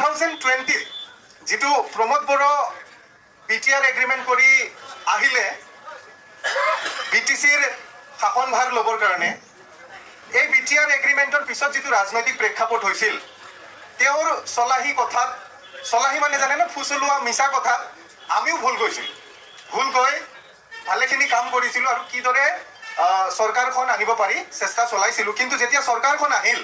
2020 যেটো Pramod Bodo BTR agreement কৰি আহিলে BTCৰ শাসনভাৰ ল'বৰ কাৰণে এই BTR এগ্ৰিমেণ্টৰ পিছত যেটো ৰাজনৈতিক প্ৰেক্ষাপট হৈছিল তেওঁৰ চলাহী কথাত চলাহী মানে জানে না ফুচলোৱা মিছা কথাত আমিও ভুল গৈছিল ভুল গৈ ভালেখিনি কাম কৰিছিলোঁ আৰু কিদৰে চৰকাৰখন আনিব পাৰি চেষ্টা চলাইছিলোঁ কিন্তু যেতিয়া চৰকাৰখন আহিল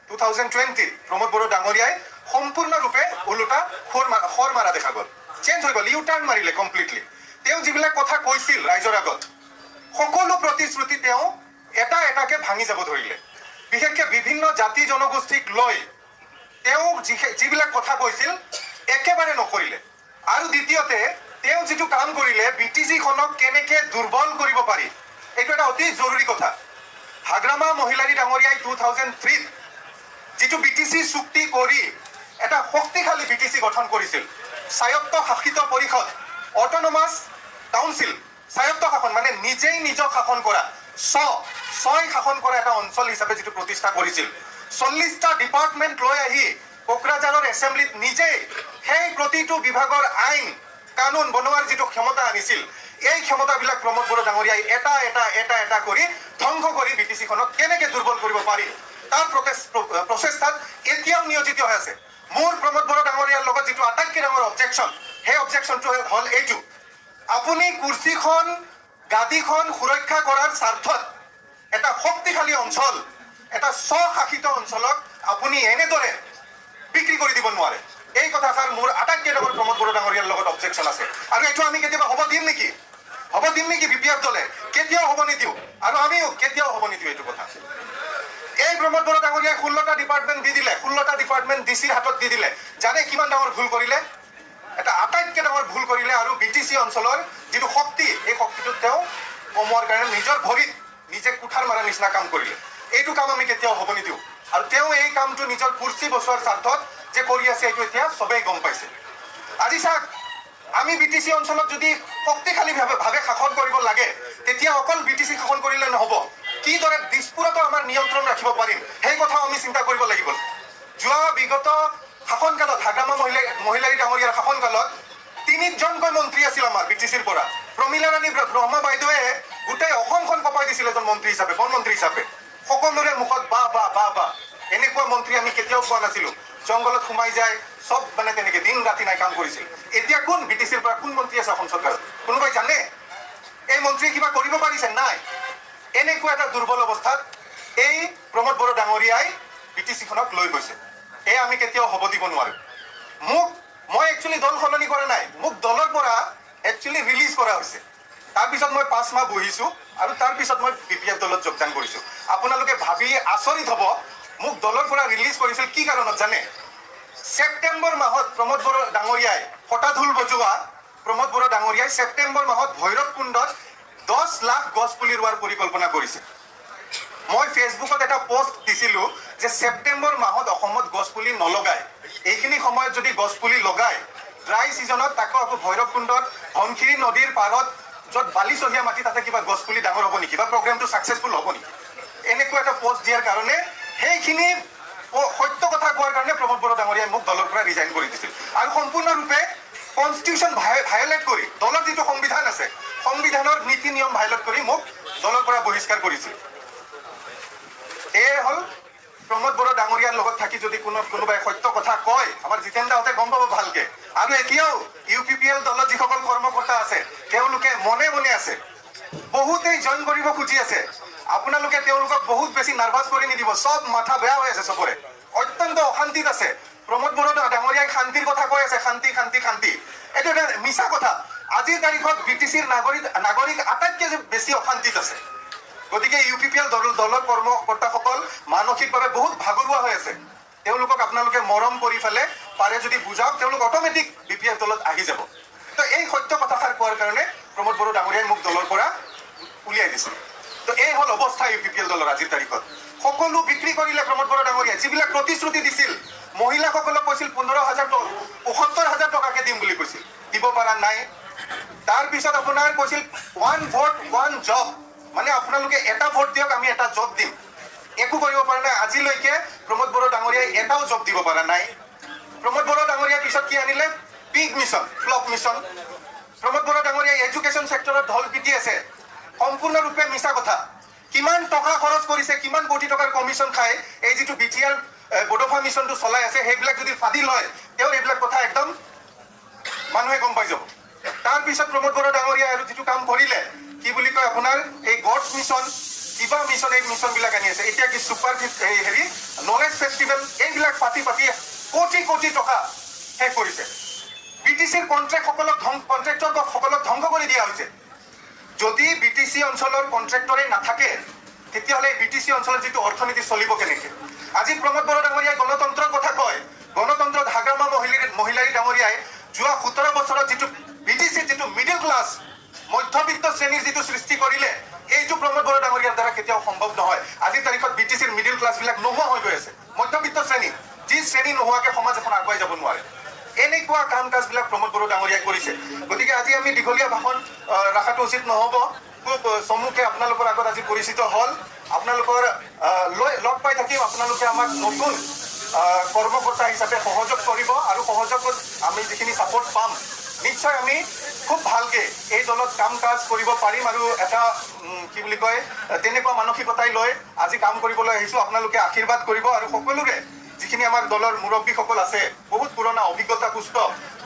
2020 প্ৰমোদ বড়ো ডাঙৰীয়াই সম্পূৰ্ণৰূপে ওলোটা খৰ মাৰা দেখা গ'ল চেঞ্জ হৈ গ'ল ইউ টাৰ্ণ মাৰিলে কমপ্লিটলি তেওঁ যিবিলাক কথা কৈছিল ৰাইজৰ আগত সকলো প্ৰতিশ্ৰুতি তেওঁ এটা এটাকে ভাঙি যাব ধৰিলে বিশেষকৈ বিভিন্ন জাতি জনগোষ্ঠীক লৈ তেওঁ যিবিলাক কথা কৈছিল একেবাৰে নকৰিলে আৰু দ্বিতীয়তে তেওঁ যিটো কাম কৰিলে BTCখনক কেনেকৈ দুৰ্বল কৰিব পাৰি এইটো এটা অতি জৰুৰী কথা হাগ্ৰামা মহিলাৰী ডাঙৰীয়াই 2003 যেটো BTC চুক্তি কৰি এটা শক্তিশালী BTC গঠন কৰিছিল স্বায়ত্ত শাসিত পৰিষদ অটোনমাস কাউন্সিল স্বায়ত্ত শাসন মানে নিজেই নিজক শাসন কৰা ছয় শাসন কৰা এটা অঞ্চল হিচাপে যেটো প্ৰতিষ্ঠা কৰিছিল 40টা ডিপাৰ্টমেণ্ট লৈ আহি কোকৰাঝাৰৰ এছেম্বলিত নিজেই সেই প্ৰতিটো বিভাগৰ আইন কানুন বনোৱাৰ যেটো ক্ষমতা আনিছিল এই ক্ষমতাবিলাক প্ৰমোদ বড়ো ডাঙৰীয়াই এটা কৰি ধ্বংস কৰি BTCখনক কেনেকৈ দুৰ্বল কৰিব পাৰি তাৰ প্ৰচেষ্টাত এতিয়াও নিয়োজিত হৈ আছে মোৰ প্ৰমোদ বড়ো ডাঙৰীয়াৰ লগত যেটো আটাইতকৈ ডাঙৰ অবজেকশ্যন সেই অবজেকশ্যনটো হ'ল এইটো আপুনি কুৰ্চীখন গাদীখন সুৰক্ষা কৰাৰ স্বাৰ্থত এটা শক্তিশালী অঞ্চল এটা স্বশাসিত অঞ্চলক আপুনি এনেদৰে বিক্ৰী কৰি দিব নোৱাৰে এই কথাষাৰ মোৰ আটাইতকৈ ডাঙৰ প্ৰমোদ বড়ো ডাঙৰীয়াৰ লগত অবজেকশ্যন আছে আৰু এইটো আমি কেতিয়াবা হ'ব দিম নেকি BPF দলে কেতিয়াও হ'ব নিদিওঁ আৰু আমিও কেতিয়াও হ'ব নিদিওঁ এইটো কথা এই প্ৰমোদ বড়ো ডাঙৰীয়াই 16টা ডিপাৰ্টমেণ্ট দি দিলে 16টা ডিপাৰ্টমেণ্ট DCৰ হাতত দি দিলে জানে কিমান ডাঙৰ ভুল কৰিলে এটা আটাইতকৈ ডাঙৰ ভুল কৰিলে আৰু BTC অঞ্চলৰ যিটো শক্তি এই শক্তিটো তেওঁ কমোৱাৰ কাৰণে নিজৰ ভৰিত নিজে কুঠাৰ মাৰা নিচিনা কাম কৰিলে এইটো কাম আমি কেতিয়াও হ'ব নিদিওঁ আৰু তেওঁ এই কামটো নিজৰ কুৰ্চী বচোৱাৰ স্বাৰ্থত যে কৰি আছে এইটো এতিয়া সবেই গম পাইছে আজি চাওক আমি BTC অঞ্চলত যদি শক্তিশালীভাৱে শাসন কৰিব লাগে তেতিয়া অকল BTC শাসন কৰিলে নহ'ব কিদৰে দিশপুৰতো আমাৰ নিয়ন্ত্ৰণ ৰাখিব পাৰিম সেই কথাও আমি চিন্তা কৰিব লাগিব যোৱা বিগত শাসনকালত হাগ্ৰামা মহিলাৰী ডাঙৰীয়াৰ শাসনকালত 3জনকৈ মন্ত্ৰী আছিল আমাৰ BTCৰ পৰা প্ৰমীলা ৰাণী ব্ৰহ্মা বাইদেৱে গোটেই অসমখন কপাই দিছিল এজন মন্ত্ৰী হিচাপে বন মন্ত্ৰী হিচাপে সকলোৰে মুখত বা এনেকুৱা মন্ত্ৰী আমি কেতিয়াও পোৱা নাছিলোঁ জংগলত সোমাই যায় সব মানে তেনেকৈ দিন ৰাতি নাই কাম কৰিছিল এতিয়া কোন BTCৰ পৰা কোন মন্ত্ৰী আছে অসম চৰকাৰত কোনোবাই জানে এই মন্ত্ৰীয়ে কিবা কৰিব পাৰিছে নাই এনেকুৱা এটা দুৰ্বল অৱস্থাত এই প্ৰমোদ বড়ো ডাঙৰীয়াই BTCখনক লৈ গৈছে এই আমি কেতিয়াও হ'ব দিব নোৱাৰোঁ মই একচুৱেলি দল সলনি কৰা নাই মোক দলৰ পৰা একচুৱেলি ৰিলিজ কৰা হৈছে তাৰপিছত মই 5 মাহ বহিছোঁ আৰু তাৰপিছত মই BPF দলত যোগদান কৰিছোঁ আপোনালোকে ভাবি আচৰিত হ'ব মোক দলৰ পৰা ৰিলিজ কৰিছিল কি কাৰণত জানে ছেপ্টেম্বৰ মাহত প্ৰমোদ বড়ো ডাঙৰীয়াই হঠাধুল বজোৱা প্ৰমোদ বড়ো ডাঙৰীয়াই ছেপ্টেম্বৰ মাহত ভৈৰৱকুণ্ডত 10 লাখ গছ পুলি ৰোৱাৰ পৰিকল্পনা কৰিছে মই ফেচবুকত এটা পোষ্ট দিছিলোঁ যে ছেপ্টেম্বৰ মাহত অসমত গছ পুলি নলগায় এইখিনি সময়ত যদি গছ পুলি লগায় ড্ৰাই ছিজনত তাকো আকৌ ভৈৰৱকুণ্ডত ধনশিৰি নদীৰ পাৰত য'ত বালিচহীয়া মাটি তাতে কিবা গছ পুলি ডাঙৰ হ'ব নেকি বা প্ৰগ্ৰেমটো ছাকচেছফুল হ'ব নেকি এনেকুৱা এটা পোষ্ট দিয়াৰ কাৰণে সেইখিনি সত্য কথা কোৱাৰ কাৰণে প্ৰমোদ বড়ো ডাঙৰীয়াই মোক দলৰ পৰা ৰিজাইন কৰি দিছিল আৰু সম্পূৰ্ণৰূপে কনষ্টিটিউশ্যন ভায়োলেট কৰি দলৰ যিটো সংবিধান আছে সংবিধানৰ নীতি নিয়ম ভায়োলেট কৰি মোক দলৰ পৰা বহিষ্কাৰ কৰিছিল এয়ে হ'ল প্ৰমোদ বড়ো ডাঙৰীয়াৰ লগত থাকি যদি কোনোবাই সত্য কথা কয় আমাৰ জিতেন্দ্ৰহঁতে গম পাব ভালকে আৰু এতিয়াও UPPL দলত যিসকল কৰ্মকৰ্তা আছে তেওঁলোকে মনে আছে বহুতেই জইন কৰিব খুজি আছে আপোনালোকে তেওঁলোকক বহুত বেছি নাৰ্ভাছ কৰি নিদিব সব মাথা বেয়া হৈ আছে সবৰে অত্যন্ত অশান্তিত আছে প্ৰমোদ বড়ো ডাঙৰীয়াই শান্তিৰ কথা কৈ আছে শান্তি এইটো এটা মিছা কথা আজিৰ তাৰিখত BTCৰ নাগৰিক আটাইতকৈ বেছি অশান্তিত আছে গতিকে UPPL দলৰ কৰ্মকৰ্তাসকল মানসিকভাৱে বহুত ভাগৰুৱা হৈ আছে তেওঁলোকক আপোনালোকে মৰম কৰি ফেলে পাৰে যদি বুজাওক তেওঁলোক অট'মেটিক BPF দলত আহি যাব তো এই সত্য কথাষাৰ কোৱাৰ কাৰণে প্ৰমোদ বড়ো ডাঙৰীয়াই মোক দলৰ পৰা উলিয়াই দিছে তো এই হ'ল অৱস্থা UPPL দলৰ আজিৰ তাৰিখত সকলো বিক্ৰী কৰিলে প্ৰমোদ বড়ো ডাঙৰীয়াই যিবিলাক প্ৰতিশ্ৰুতি দিছিল মহিলাসকলক কৈছিল 75,000 টকাকে দিম বুলি কৈছিল দিব পৰা নাই তাৰপিছত আপোনাৰ কৈছিল 1 ভোট 1 জব মানে আপোনালোকে এটা ভোট দিয়ক আমি এটা জব দিম একো কৰিব পৰা নাই আজিলৈকে প্ৰমোদ বড়ো ডাঙৰীয়াই এটাও জব দিব পৰা নাই প্ৰমোদ কি আনিলে pig mission flop mission Pramod Bora ডাঙৰীয়াই এডুকেশ্যন ছেক্টৰত ঢল পিটি আছে সম্পূৰ্ণৰূপে মিছা কথা কিমান টকা খৰচ কৰিছে কিমান কোটি টকাৰ কমিশ্যন খাই এই যিটো বিটিআৰ বডোফা মিছনটো চলাই আছে সেইবিলাক যদি ফাদিল হয় তেওঁৰ এইবিলাক কথা একদম মানুহে গম পাই যাব তাৰপিছত প্ৰমোদ বৰা ডাঙৰীয়াই আৰু যিটো কাম কৰিলে কি বুলি কয় আপোনাৰ এই গডছ মিছন কিবা মিছন এই মিছনবিলাক আনি আছে এতিয়া কি ছুপাৰ হেৰি নলেজ ফেষ্টিভেল এইবিলাক পাতি পাতি কোটি কোটি টকা শেষ কৰিছে বিটিচিৰ কণ্ট্ৰেক্টৰসকলক ধ্বংস কৰি দিয়া হৈছে যদি বিটিচি অঞ্চলৰ কণ্ট্ৰেক্টৰে নাথাকে তেতিয়াহ'লে বিটিচি অঞ্চলৰ যিটো অৰ্থনীতি চলিব কেনেকৈ আজি প্ৰমোদ বৰা ডাঙৰীয়াই গণতন্ত্ৰৰ কথা কয় গণতন্ত্ৰত হাগ্ৰামা মহিলাৰী ডাঙৰীয়াই যোৱা 17 বছৰত যিটো বিটিচিৰ যিটো মিডিল ক্লাছ মধ্যবিত্ত শ্ৰেণীৰ যিটো সৃষ্টি কৰিলে এইটো প্ৰমোদ বৰা ডাঙৰীয়াৰ দ্বাৰা কেতিয়াও সম্ভৱ নহয় আজিৰ তাৰিখত বিটিচিৰ মিডিল ক্লাছবিলাক নোহোৱা হৈ গৈ আছে মধ্যবিত্ত শ্ৰেণী যি শ্ৰেণী নোহোৱাকৈ সমাজ এখন আগুৱাই যাব নোৱাৰে এনেকুৱা কাম কাজবিলাক প্ৰমোদ বৰা ডাঙৰীয়াই কৰিছে গতিকে আজি আমি দীঘলীয়া ভাষণ ৰখাটো উচিত নহ'ব খুব চমুকে আপোনালোকৰ আগত আজি পৰিচিত হ'ল আপোনালোকৰ লগ পাই থাকিম আপোনালোকে আমাক নতুন কৰ্মকৰ্তা হিচাপে সহযোগ কৰিব আৰু সহযোগত আমি যিখিনি ছাপোৰ্ট পাম নিশ্চয় আমি খুব ভালকৈ এই দলত কাম কাজ কৰিব পাৰিম আৰু এটা কি বুলি কয় তেনেকুৱা মানসিকতাই লৈ আজি কাম কৰিবলৈ আহিছোঁ আপোনালোকে আশীৰ্বাদ কৰিব আৰু সকলোৰে যিখিনি আমাৰ দলৰ মুৰব্বীসকল আছে বহুত পুৰণা অভিজ্ঞতাপুষ্ট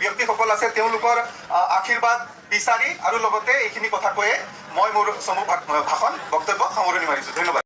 ব্যক্তিসকল আছে তেওঁলোকৰ আশীৰ্বাদ বিচাৰি আৰু লগতে এইখিনি কথা কৈয়ে মই মোৰ চমু ভাষণ বক্তব্য সামৰণি মাৰিছোঁ ধন্যবাদ